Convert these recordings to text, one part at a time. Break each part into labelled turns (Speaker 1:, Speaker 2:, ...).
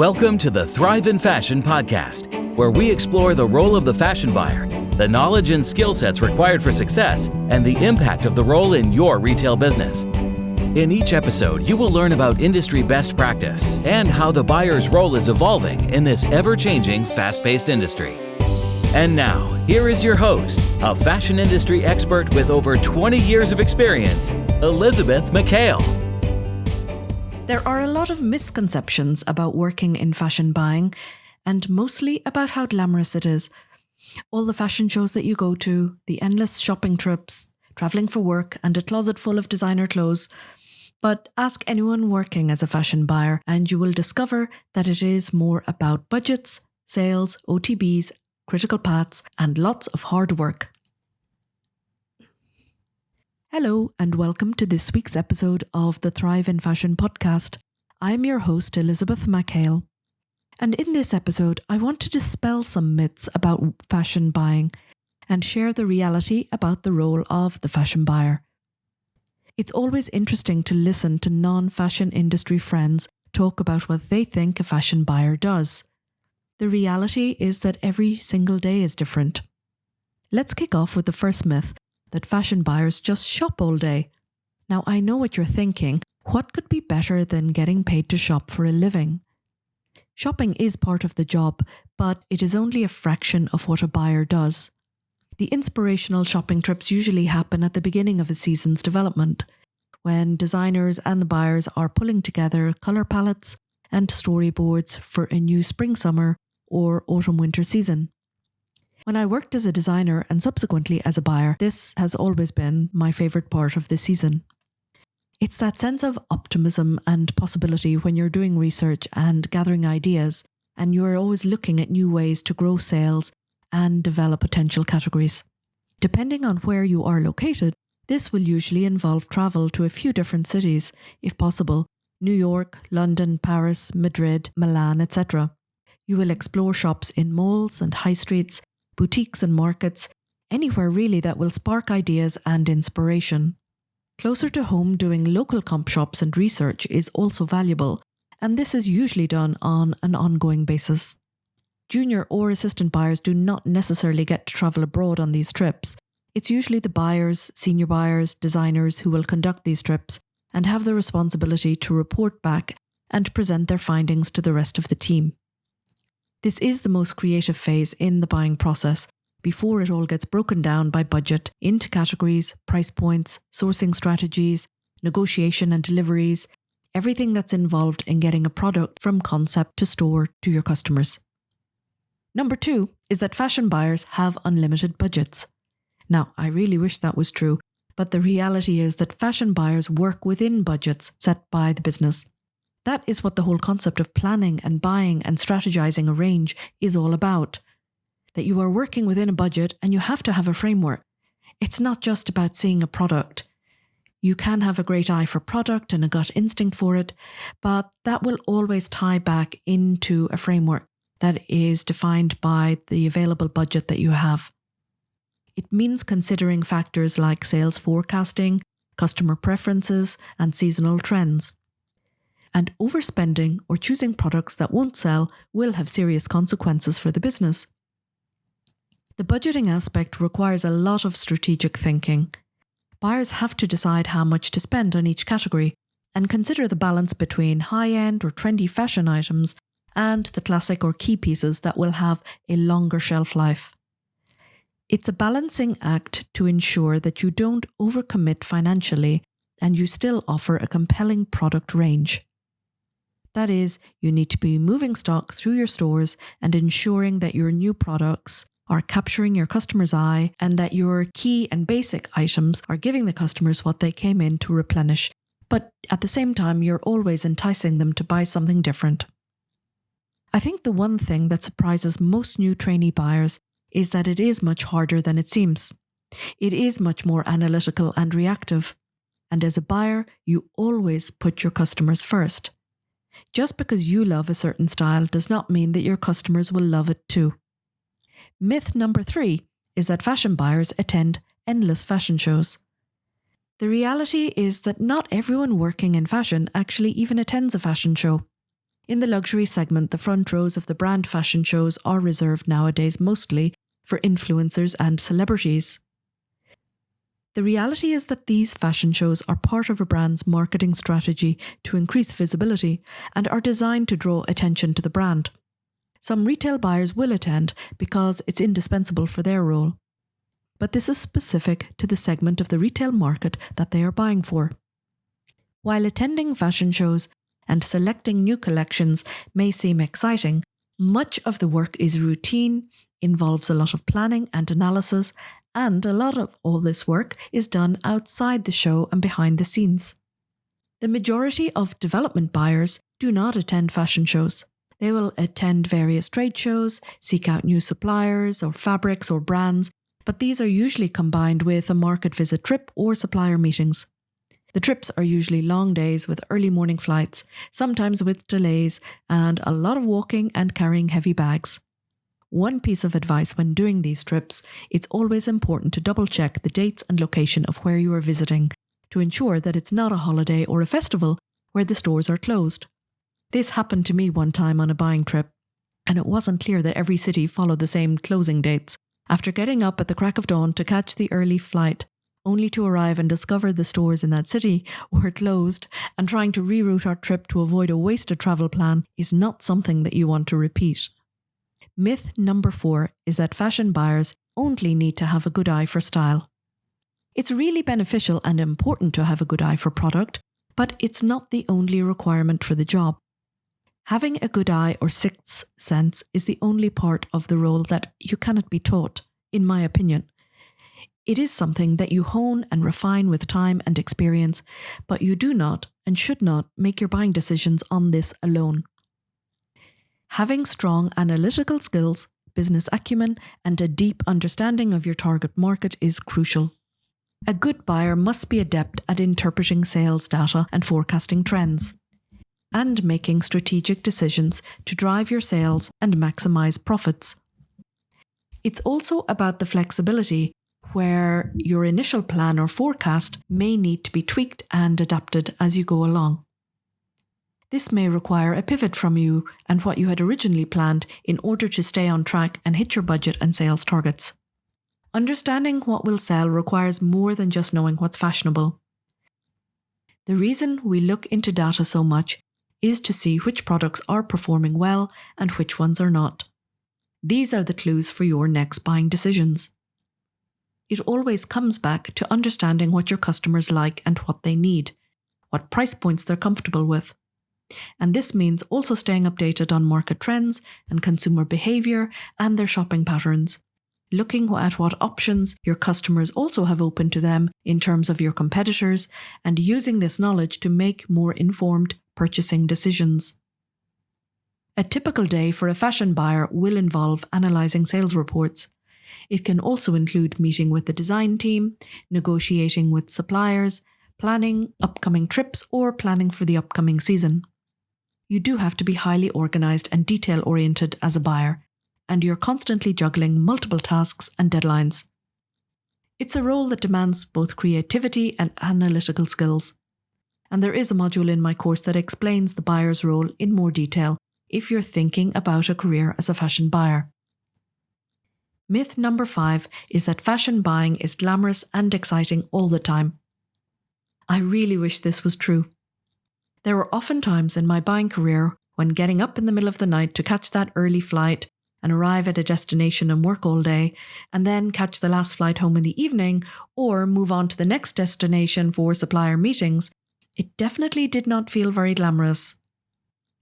Speaker 1: Welcome to the Thrive in Fashion podcast, where we explore the role of the fashion buyer, the knowledge and skill sets required for success, and the impact of the role in your retail business. In each episode, you will learn about industry best practice and how the buyer's role is evolving in this ever-changing, fast-paced industry. And now, here is your host, a fashion industry expert with over 20 years of experience, Elisabeth McHale.
Speaker 2: There are a lot of misconceptions about working in fashion buying, and mostly about how glamorous it is. All the fashion shows that you go to, the endless shopping trips, travelling for work, and a closet full of designer clothes. But ask anyone working as a fashion buyer, and you will discover that it is more about budgets, sales, OTBs, critical paths, and lots of hard work. Hello, and welcome to this week's episode of the Thrive in Fashion podcast. I'm your host, Elisabeth McHale. And in this episode, I want to dispel some myths about fashion buying and share the reality about the role of the fashion buyer. It's always interesting to listen to non-fashion industry friends talk about what they think a fashion buyer does. The reality is that every single day is different. Let's kick off with the first myth, that fashion buyers just shop all day. Now, I know what you're thinking. What could be better than getting paid to shop for a living? Shopping is part of the job, but it is only a fraction of what a buyer does. The inspirational shopping trips usually happen at the beginning of a season's development, when designers and the buyers are pulling together colour palettes and storyboards for a new spring-summer or autumn-winter season. When I worked as a designer and subsequently as a buyer, this has always been my favourite part of the season. It's that sense of optimism and possibility when you're doing research and gathering ideas, and you're always looking at new ways to grow sales and develop potential categories. Depending on where you are located, this will usually involve travel to a few different cities, if possible: New York, London, Paris, Madrid, Milan, etc. You will explore shops in malls and high streets, boutiques and markets, anywhere really that will spark ideas and inspiration. Closer to home, doing local comp shops and research is also valuable, and this is usually done on an ongoing basis. Junior or assistant buyers do not necessarily get to travel abroad on these trips. It's usually the buyers, senior buyers, designers who will conduct these trips and have the responsibility to report back and present their findings to the rest of the team. This is the most creative phase in the buying process, before it all gets broken down by budget into categories, price points, sourcing strategies, negotiation and deliveries, everything that's involved in getting a product from concept to store to your customers. Number 2 is that fashion buyers have unlimited budgets. Now, I really wish that was true, but the reality is that fashion buyers work within budgets set by the business. That is what the whole concept of planning and buying and strategizing a range is all about. That you are working within a budget and you have to have a framework. It's not just about seeing a product. You can have a great eye for product and a gut instinct for it, but that will always tie back into a framework that is defined by the available budget that you have. It means considering factors like sales forecasting, customer preferences, and seasonal trends. And overspending or choosing products that won't sell will have serious consequences for the business. The budgeting aspect requires a lot of strategic thinking. Buyers have to decide how much to spend on each category and consider the balance between high-end or trendy fashion items and the classic or key pieces that will have a longer shelf life. It's a balancing act to ensure that you don't overcommit financially and you still offer a compelling product range. That is, you need to be moving stock through your stores and ensuring that your new products are capturing your customer's eye and that your key and basic items are giving the customers what they came in to replenish. But at the same time, you're always enticing them to buy something different. I think the one thing that surprises most new trainee buyers is that it is much harder than it seems. It is much more analytical and reactive. And as a buyer, you always put your customers first. Just because you love a certain style does not mean that your customers will love it too. Myth number 3 is that fashion buyers attend endless fashion shows. The reality is that not everyone working in fashion actually even attends a fashion show. In the luxury segment, the front rows of the brand fashion shows are reserved nowadays mostly for influencers and celebrities. The reality is that these fashion shows are part of a brand's marketing strategy to increase visibility and are designed to draw attention to the brand. Some retail buyers will attend because it's indispensable for their role. But this is specific to the segment of the retail market that they are buying for. While attending fashion shows and selecting new collections may seem exciting, much of the work is routine, involves a lot of planning and analysis, and a lot of all this work is done outside the show and behind the scenes. The majority of development buyers do not attend fashion shows. They will attend various trade shows, seek out new suppliers or fabrics or brands, but these are usually combined with a market visit trip or supplier meetings. The trips are usually long days with early morning flights, sometimes with delays, and a lot of walking and carrying heavy bags. One piece of advice when doing these trips, it's always important to double check the dates and location of where you are visiting to ensure that it's not a holiday or a festival where the stores are closed. This happened to me one time on a buying trip, and it wasn't clear that every city followed the same closing dates. After getting up at the crack of dawn to catch the early flight, only to arrive and discover the stores in that city were closed, and trying to reroute our trip to avoid a wasted travel plan is not something that you want to repeat. Myth number 4 is that fashion buyers only need to have a good eye for style. It's really beneficial and important to have a good eye for product, but it's not the only requirement for the job. Having a good eye or sixth sense is the only part of the role that you cannot be taught, in my opinion. It is something that you hone and refine with time and experience, but you do not and should not make your buying decisions on this alone. Having strong analytical skills, business acumen, and a deep understanding of your target market is crucial. A good buyer must be adept at interpreting sales data and forecasting trends, and making strategic decisions to drive your sales and maximize profits. It's also about the flexibility where your initial plan or forecast may need to be tweaked and adapted as you go along. This may require a pivot from you and what you had originally planned in order to stay on track and hit your budget and sales targets. Understanding what will sell requires more than just knowing what's fashionable. The reason we look into data so much is to see which products are performing well and which ones are not. These are the clues for your next buying decisions. It always comes back to understanding what your customers like and what they need, what price points they're comfortable with. And this means also staying updated on market trends and consumer behavior and their shopping patterns, looking at what options your customers also have open to them in terms of your competitors, and using this knowledge to make more informed purchasing decisions. A typical day for a fashion buyer will involve analysing sales reports. It can also include meeting with the design team, negotiating with suppliers, planning upcoming trips, or planning for the upcoming season. You do have to be highly organised and detail-oriented as a buyer, and you're constantly juggling multiple tasks and deadlines. It's a role that demands both creativity and analytical skills. And there is a module in my course that explains the buyer's role in more detail if you're thinking about a career as a fashion buyer. Myth number 5 is that fashion buying is glamorous and exciting all the time. I really wish this was true. There were often times in my buying career when getting up in the middle of the night to catch that early flight and arrive at a destination and work all day, and then catch the last flight home in the evening, or move on to the next destination for supplier meetings, it definitely did not feel very glamorous.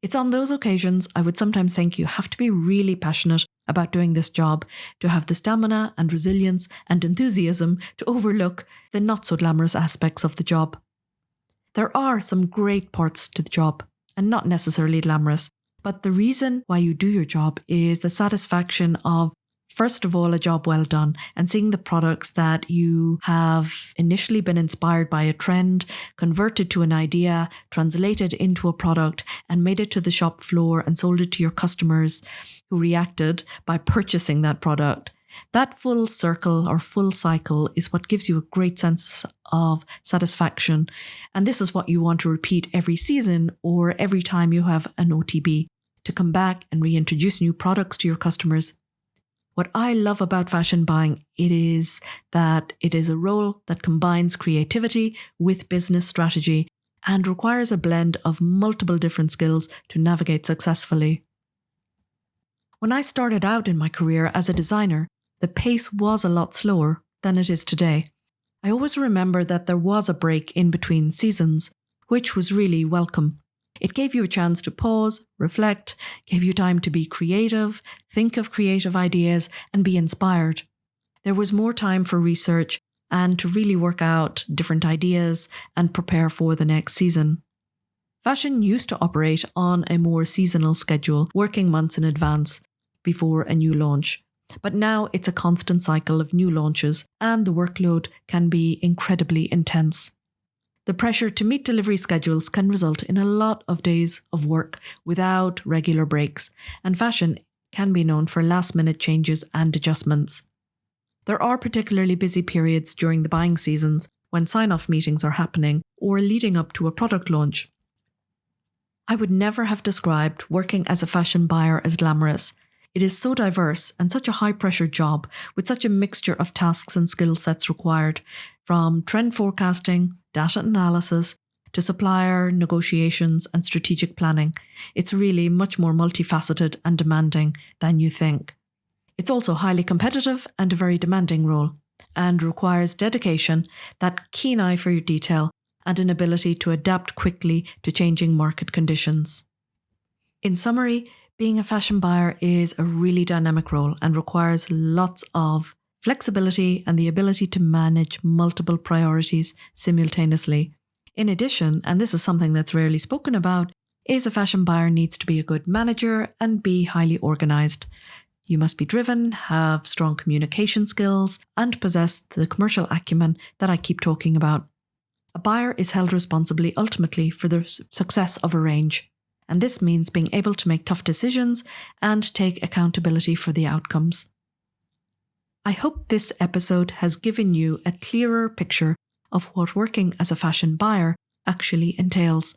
Speaker 2: It's on those occasions I would sometimes think you have to be really passionate about doing this job to have the stamina and resilience and enthusiasm to overlook the not so glamorous aspects of the job. There are some great parts to the job, and not necessarily glamorous, but the reason why you do your job is the satisfaction of, first of all, a job well done, and seeing the products that you have initially been inspired by a trend, converted to an idea, translated into a product, and made it to the shop floor and sold it to your customers who reacted by purchasing that product. That full circle or full cycle is what gives you a great sense of satisfaction. And this is what you want to repeat every season or every time you have an OTB, to come back and reintroduce new products to your customers. What I love about fashion buying, it is that it is a role that combines creativity with business strategy and requires a blend of multiple different skills to navigate successfully. When I started out in my career as a designer, the pace was a lot slower than it is today. I always remember that there was a break in between seasons, which was really welcome. It gave you a chance to pause, reflect, gave you time to be creative, think of creative ideas, and be inspired. There was more time for research and to really work out different ideas and prepare for the next season. Fashion used to operate on a more seasonal schedule, working months in advance before a new launch. But now it's a constant cycle of new launches, and the workload can be incredibly intense. The pressure to meet delivery schedules can result in a lot of days of work without regular breaks, and fashion can be known for last-minute changes and adjustments. There are particularly busy periods during the buying seasons when sign-off meetings are happening or leading up to a product launch. I would never have described working as a fashion buyer as glamorous. It is so diverse and such a high-pressure job with such a mixture of tasks and skill sets required, from trend forecasting, data analysis, to supplier negotiations and strategic planning. It's really much more multifaceted and demanding than you think. It's also highly competitive and a very demanding role, and requires dedication, that keen eye for your detail, and an ability to adapt quickly to changing market conditions. In summary, being a fashion buyer is a really dynamic role and requires lots of flexibility and the ability to manage multiple priorities simultaneously. In addition, and this is something that's rarely spoken about, is a fashion buyer needs to be a good manager and be highly organized. You must be driven, have strong communication skills, and possess the commercial acumen that I keep talking about. A buyer is held responsibly ultimately for the success of a range, and this means being able to make tough decisions and take accountability for the outcomes. I hope this episode has given you a clearer picture of what working as a fashion buyer actually entails.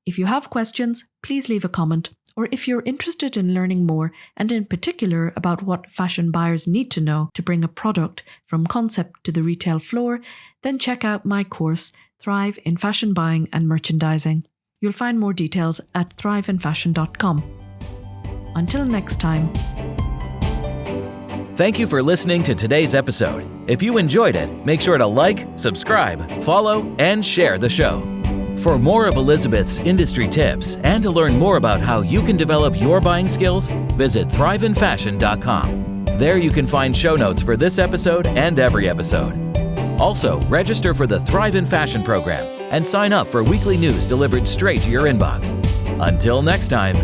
Speaker 2: If you have questions, please leave a comment, or if you're interested in learning more, and in particular about what fashion buyers need to know to bring a product from concept to the retail floor, then check out my course, Thrive in Fashion Buying and Merchandising. You'll find more details at thriveinfashion.com. Until next time.
Speaker 1: Thank you for listening to today's episode. If you enjoyed it, make sure to like, subscribe, follow, and share the show. For more of Elisabeth's industry tips and to learn more about how you can develop your buying skills, visit thriveinfashion.com. There you can find show notes for this episode and every episode. Also, register for the Thrive in Fashion program and sign up for weekly news delivered straight to your inbox. Until next time.